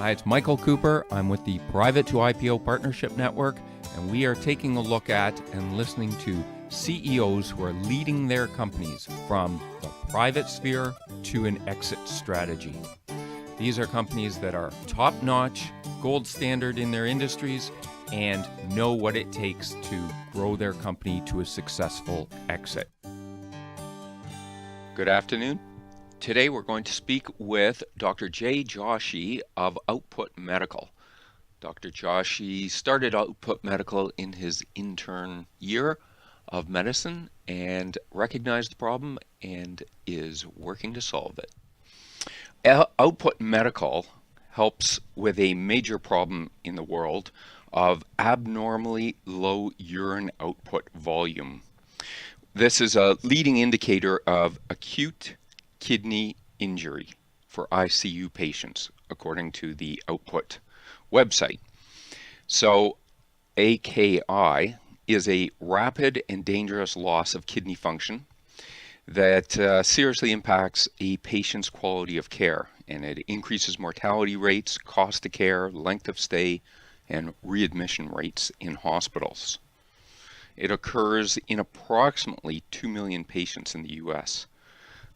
Hi, it's Michael Cooper. I'm with the Private to IPO Partnership Network, and we are taking a look at and listening to CEOs who are leading their companies from the private sphere to an exit strategy. These are companies that are top-notch, gold standard in their industries, and know what it takes to grow their company to a successful exit. Good afternoon. Today we're going to speak with Dr. Joshi of Output Medical. Dr. Joshi started Output Medical in his intern year of medicine and recognized the problem and is working to solve it. Output Medical helps with a major problem in the world of abnormally low urine output volume. This is a leading indicator of acute kidney injury for ICU patients, according to the Output website. So AKI is a rapid and dangerous loss of kidney function that seriously impacts a patient's quality of care, and it increases mortality rates, cost of care, length of stay, and readmission rates in hospitals. It occurs in approximately 2 million patients in the US,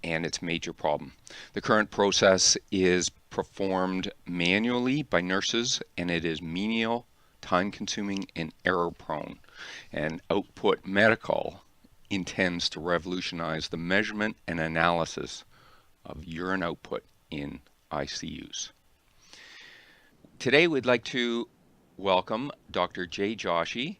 and it's a major problem. The current process is performed manually by nurses, and it is menial, time-consuming, and error-prone. And Output Medical intends to revolutionize the measurement and analysis of urine output in ICUs. Today we'd like to welcome Dr. Joshi,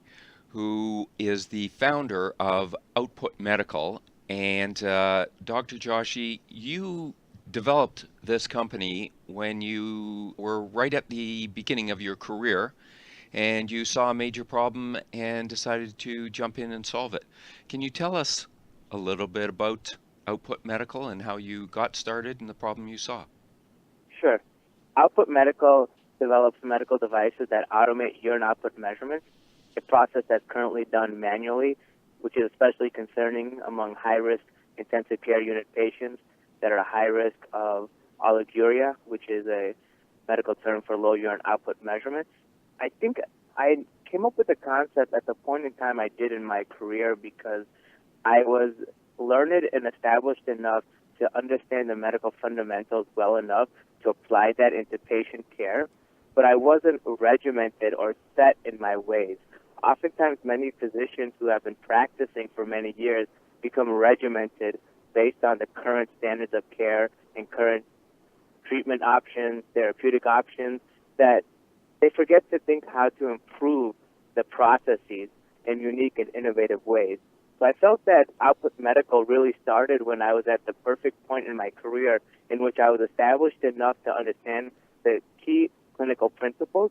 who is the founder of Output Medical. And Dr. Joshi, you developed this company when you were right at the beginning of your career, and you saw a major problem and decided to jump in and solve it. Can you tell us a little bit about Output Medical and how you got started and the problem you saw? Sure. Output Medical develops medical devices that automate urine output measurements, a process that's currently done manually, which is especially concerning among high-risk intensive care unit patients that are high risk of oliguria, which is a medical term for low urine output measurements. I think I came up with the concept at the point in time I did in my career because I was learned and established enough to understand the medical fundamentals well enough to apply that into patient care, but I wasn't regimented or set in my ways. Oftentimes, many physicians who have been practicing for many years become regimented based on the current standards of care and current treatment options, therapeutic options, that they forget to think how to improve the processes in unique and innovative ways. So I felt that Output Medical really started when I was at the perfect point in my career in which I was established enough to understand the key clinical principles,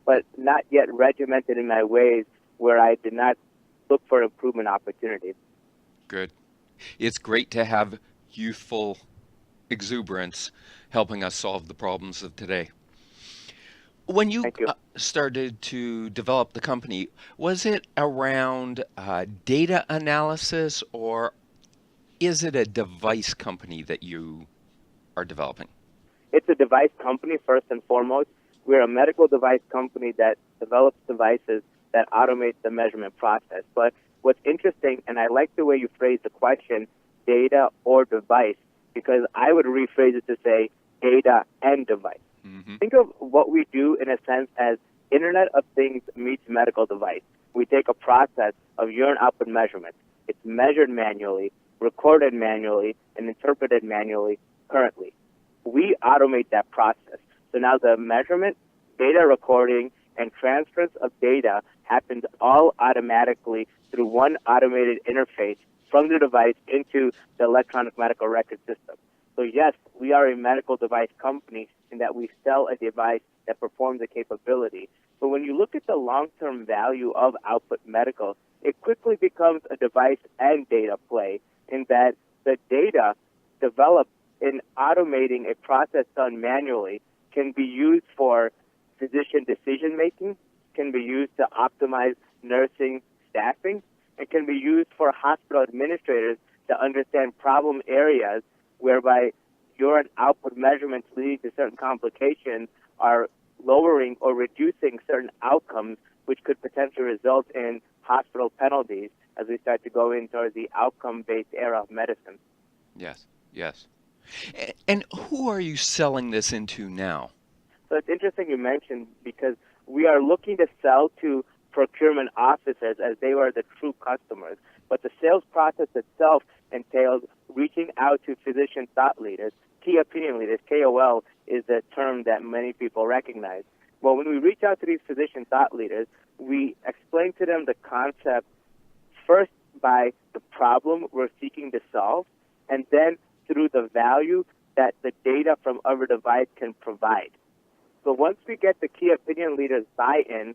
but not yet regimented in my ways where I did not look for improvement opportunities. Good. It's great to have youthful exuberance helping us solve the problems of today. When you started to develop the company, was it around data analysis, or is it a device company that you are developing? It's a device company, first and foremost. We're a medical device company that develops devices that automate the measurement process. But what's interesting, and I like the way you phrase the question, data or device, because I would rephrase it to say data and device. Mm-hmm. Think of what we do in a sense as Internet of Things meets medical device. We take a process of urine output measurement. It's measured manually, recorded manually, and interpreted manually currently. We automate that process. So now the measurement, data recording, and transference of data happens all automatically through one automated interface from the device into the electronic medical record system. So yes, we are a medical device company in that we sell a device that performs a capability. But when you look at the long-term value of Output Medical, it quickly becomes a device and data play in that the data developed in automating a process done manually can be used for physician decision-making, can be used to optimize nursing staffing, and can be used for hospital administrators to understand problem areas whereby urine output measurements leading to certain complications are lowering or reducing certain outcomes, which could potentially result in hospital penalties as we start to go in towards the outcome-based era of medicine. Yes, yes. And who are you selling this into now? So it's interesting you mentioned because we are looking to sell to procurement officers as they are the true customers. But the sales process itself entails reaching out to physician thought leaders, key opinion leaders. KOL is the term that many people recognize. Well, when we reach out to these physician thought leaders, we explain to them the concept first by the problem we're seeking to solve, and then through the value that the data from our device can provide. So once we get the key opinion leaders' buy-in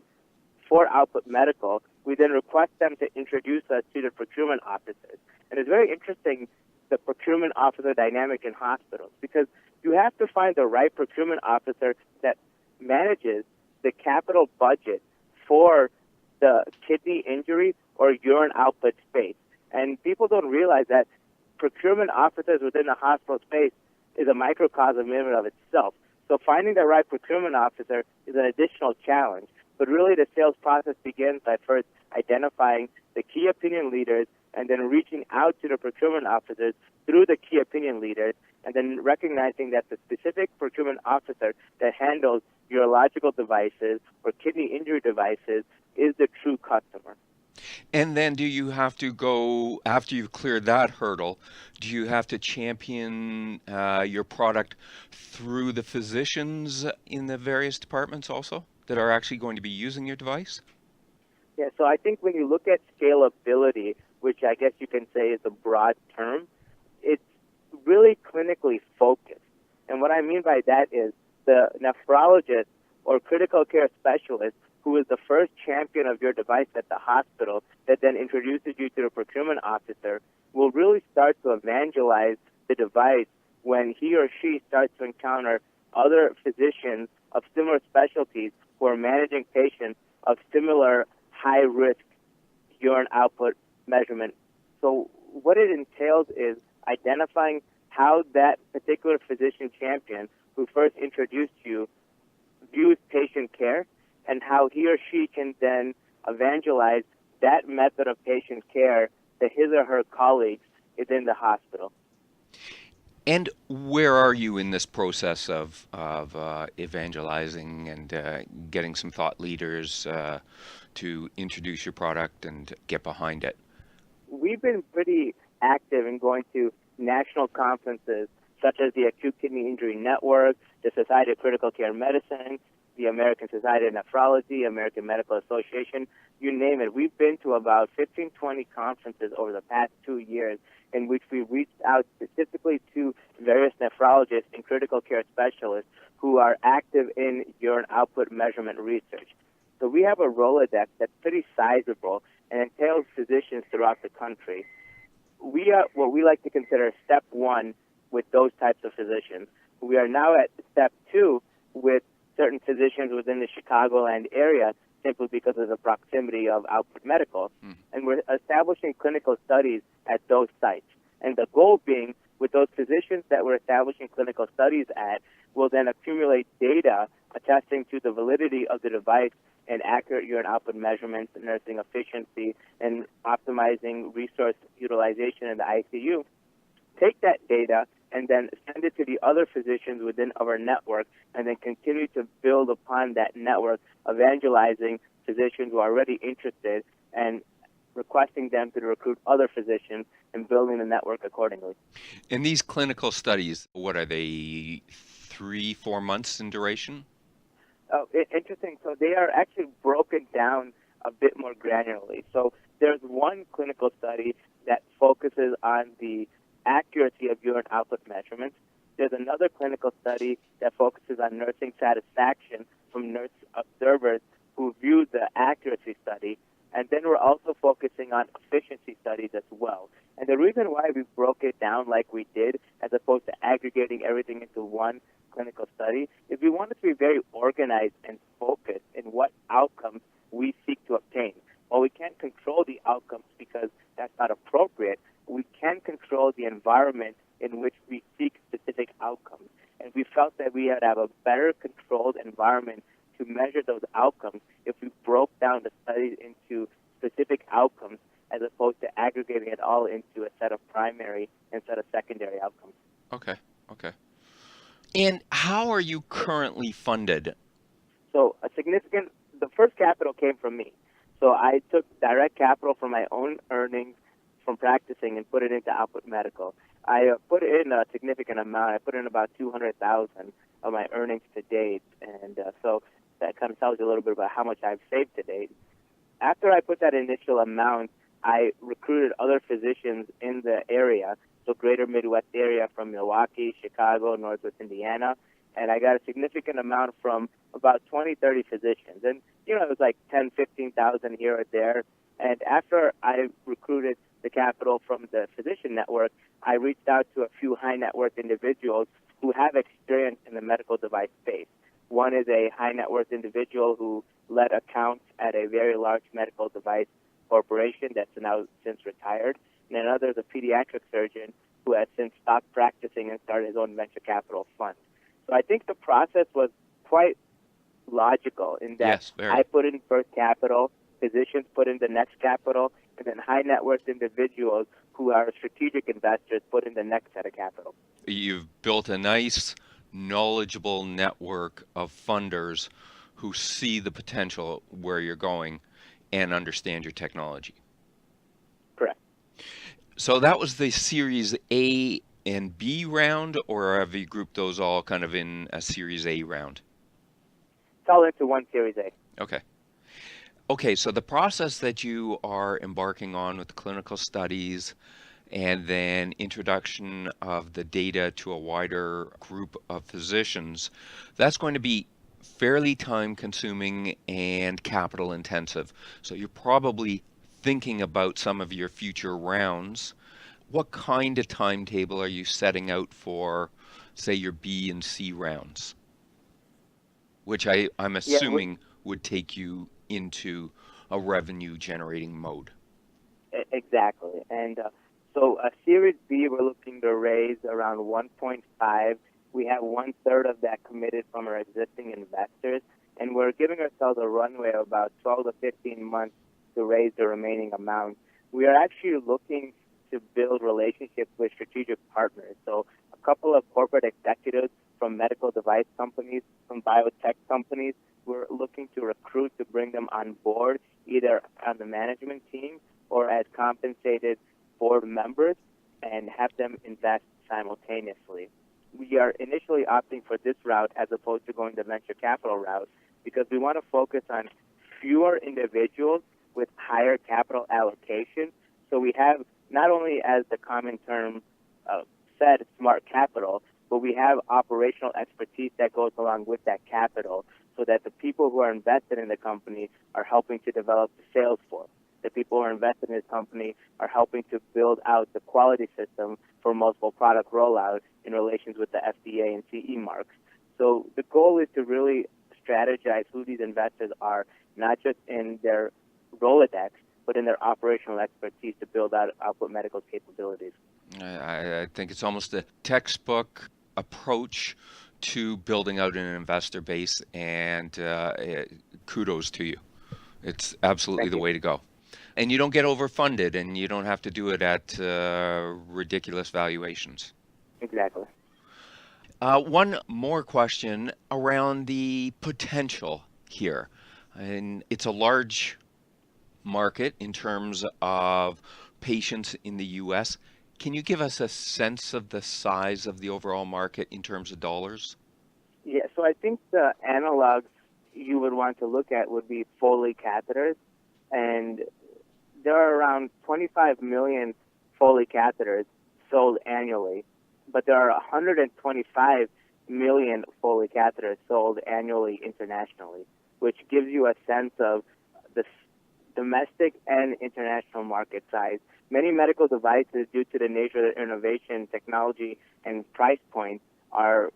for Output Medical, we then request them to introduce us to the procurement officers. And it's very interesting, the procurement officer dynamic in hospitals, because you have to find the right procurement officer that manages the capital budget for the kidney injury or urine output space. And people don't realize that procurement officers within the hospital space is a microcosm in and of itself. So finding the right procurement officer is an additional challenge. But really the sales process begins by first identifying the key opinion leaders and then reaching out to the procurement officers through the key opinion leaders and then recognizing that the specific procurement officer that handles urological devices or kidney injury devices is the true customer. And then do you have to go, after you've cleared that hurdle, do you have to champion your product through the physicians in the various departments also that are actually going to be using your device? Yeah, so I think when you look at scalability, which I guess you can say is a broad term, it's really clinically focused. And what I mean by that is the nephrologist or critical care specialist who is the first champion of your device at the hospital that then introduces you to the procurement officer will really start to evangelize the device when he or she starts to encounter other physicians of similar specialties who are managing patients of similar high-risk urine output measurement. So what it entails is identifying how that particular physician champion who first introduced you views patient care and how he or she can then evangelize that method of patient care to his or her colleagues within the hospital. And where are you in this process of evangelizing and getting some thought leaders to introduce your product and get behind it? We've been pretty active in going to national conferences such as the Acute Kidney Injury Network, the Society of Critical Care Medicine, the American Society of Nephrology, American Medical Association, you name it. We've been to about 15, 20 conferences over the past 2 years in which we reached out specifically to various nephrologists and critical care specialists who are active in urine output measurement research. So we have a Rolodex that's pretty sizable and entails physicians throughout the country. We are what we like to consider step one with those types of physicians. We are now at step two with certain physicians within the Chicagoland area simply because of the proximity of Output Medical. And we're establishing clinical studies at those sites. And the goal being, with those physicians that we're establishing clinical studies at, we'll then accumulate data attesting to the validity of the device and accurate urine output measurements, nursing efficiency, and optimizing resource utilization in the ICU. Take that data and then send it to the other physicians within our network and then continue to build upon that network, evangelizing physicians who are already interested and requesting them to recruit other physicians and building the network accordingly. And these clinical studies, what are they, 3, 4 months in duration? Interesting. So they are actually broken down a bit more granularly. So there's one clinical study that focuses on the accuracy of urine output measurements. There's another clinical study that focuses on nursing satisfaction from nurse observers who view the accuracy study. And then we're also focusing on efficiency studies as well. And the reason why we broke it down like we did, as opposed to aggregating everything into one clinical study, is we wanted to be very organized and focused in what outcomes we seek to obtain. While we can't control the outcomes because that's not appropriate, we can control the environment in which we seek specific outcomes. And we felt that we had to have a better controlled environment measure those outcomes if we broke down the studies into specific outcomes as opposed to aggregating it all into a set of primary and set of secondary outcomes. Okay. Okay. And how are you currently funded? So the first capital came from me. So I took direct capital from my own earnings from practicing and put it into Output Medical. I put in a significant amount. I put in about 200,000 of my earnings to date, and so that kind of tells you a little bit about how much I've saved to date. After I put that initial amount, I recruited other physicians in the area, so greater Midwest area from Milwaukee, Chicago, Northwest Indiana, and I got a significant amount from about 20, 30 physicians. And, it was like 10, 15,000 here or there. And after I recruited the capital from the physician network, I reached out to a few high net worth individuals who have experience in the medical device space. One is a high net worth individual who led accounts at a very large medical device corporation that's now since retired. And another is a pediatric surgeon who has since stopped practicing and started his own venture capital fund. So I think the process was quite logical in that Yes, very. I put in first capital, physicians put in the next capital, and then high net worth individuals who are strategic investors put in the next set of capital. You've built a nice, knowledgeable network of funders who see the potential where you're going and understand your technology. Correct. So that was the Series A and B round, or have you grouped those all kind of in a Series A round? It's all into one Series A. Okay. Okay, so the process that you are embarking on with the clinical studies and then introduction of the data to a wider group of physicians, that's going to be fairly time consuming and capital intensive. So you're probably thinking about some of your future rounds. What kind of timetable are you setting out for, say, your B and C rounds? Which I'm Yeah, assuming would take you into a revenue generating mode. exactly. And so a Series B, we're looking to raise around 1.5. We have 1/3 of that committed from our existing investors, and we're giving ourselves a runway of about 12 to 15 months to raise the remaining amount. We are actually looking to build relationships with strategic partners. So a couple of corporate executives from medical device companies, from biotech companies, we're looking to recruit to bring them on board, either on the management team or as compensated board members, and have them invest simultaneously. We are initially opting for this route as opposed to going the venture capital route because we want to focus on fewer individuals with higher capital allocation. So we have not only, as the common term said, smart capital, but we have operational expertise that goes along with that capital so that the people who are invested in the company are helping to develop the sales force. The people who are invested in this company are helping to build out the quality system for multiple product rollouts in relations with the FDA and CE marks. So the goal is to really strategize who these investors are, not just in their Rolodex, but in their operational expertise to build out Output Medical's capabilities. I think it's almost a textbook approach to building out an investor base, and kudos to you. It's absolutely Thank the you. way to go. And you don't get overfunded, and you don't have to do it at ridiculous valuations. Exactly. One more question around the potential here. And it's a large market in terms of patients in the US. Can you give us a sense of the size of the overall market in terms of dollars? Yeah, so I think the analogs you would want to look at would be Foley catheters, and there are around 25 million Foley catheters sold annually, but there are 125 million Foley catheters sold annually internationally, which gives you a sense of the domestic and international market size. Many medical devices, due to the nature of their innovation, technology, and price point, are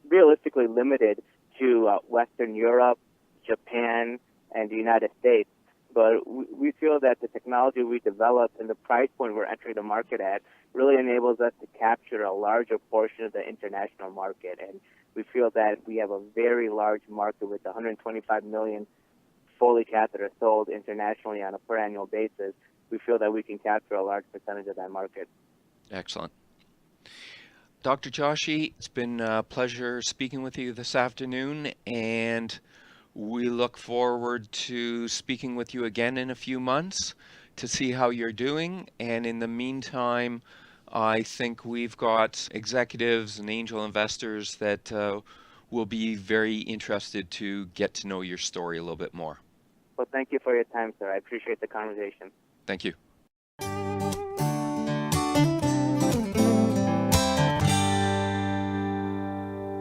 realistically limited to Western Europe, Japan, and the United States. but we feel that the technology we developed and the price point we're entering the market at really enables us to capture a larger portion of the international market. And we feel that we have a very large market with 125 million Foley catheters sold internationally on a per annual basis. We feel that we can capture a large percentage of that market. Excellent. Dr. Joshi, it's been a pleasure speaking with you this afternoon, and we look forward to speaking with you again in a few months to see how you're doing. And in the meantime, I think we've got executives and angel investors that will be very interested to get to know your story a little bit more. Well, thank you for your time, sir. I appreciate the conversation. Thank you.